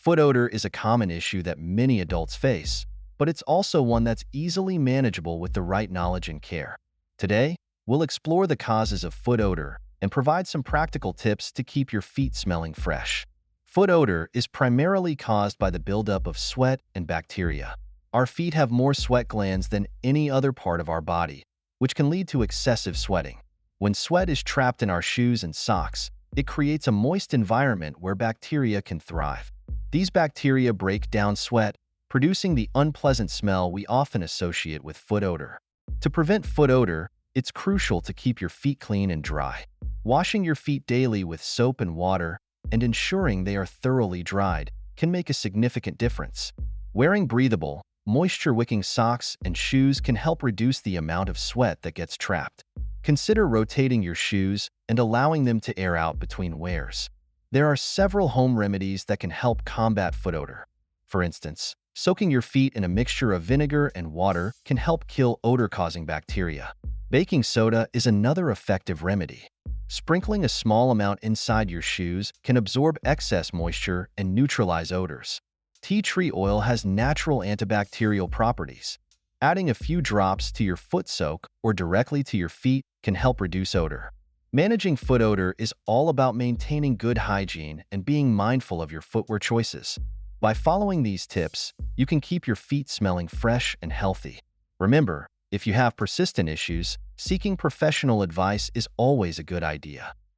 Foot odor is a common issue that many adults face, but it's also one that's easily manageable with the right knowledge and care. Today, we'll explore the causes of foot odor and provide some practical tips to keep your feet smelling fresh. Foot odor is primarily caused by the buildup of sweat and bacteria. Our feet have more sweat glands than any other part of our body, which can lead to excessive sweating. When sweat is trapped in our shoes and socks, it creates a moist environment where bacteria can thrive. These bacteria break down sweat, producing the unpleasant smell we often associate with foot odor. To prevent foot odor, it's crucial to keep your feet clean and dry. Washing your feet daily with soap and water and ensuring they are thoroughly dried can make a significant difference. Wearing breathable, moisture-wicking socks and shoes can help reduce the amount of sweat that gets trapped. Consider rotating your shoes and allowing them to air out between wears. There are several home remedies that can help combat foot odor. For instance, soaking your feet in a mixture of vinegar and water can help kill odor-causing bacteria. Baking soda is another effective remedy. Sprinkling a small amount inside your shoes can absorb excess moisture and neutralize odors. Tea tree oil has natural antibacterial properties. Adding a few drops to your foot soak or directly to your feet can help reduce odor. Managing foot odor is all about maintaining good hygiene and being mindful of your footwear choices. By following these tips, you can keep your feet smelling fresh and healthy. Remember, if you have persistent issues, seeking professional advice is always a good idea.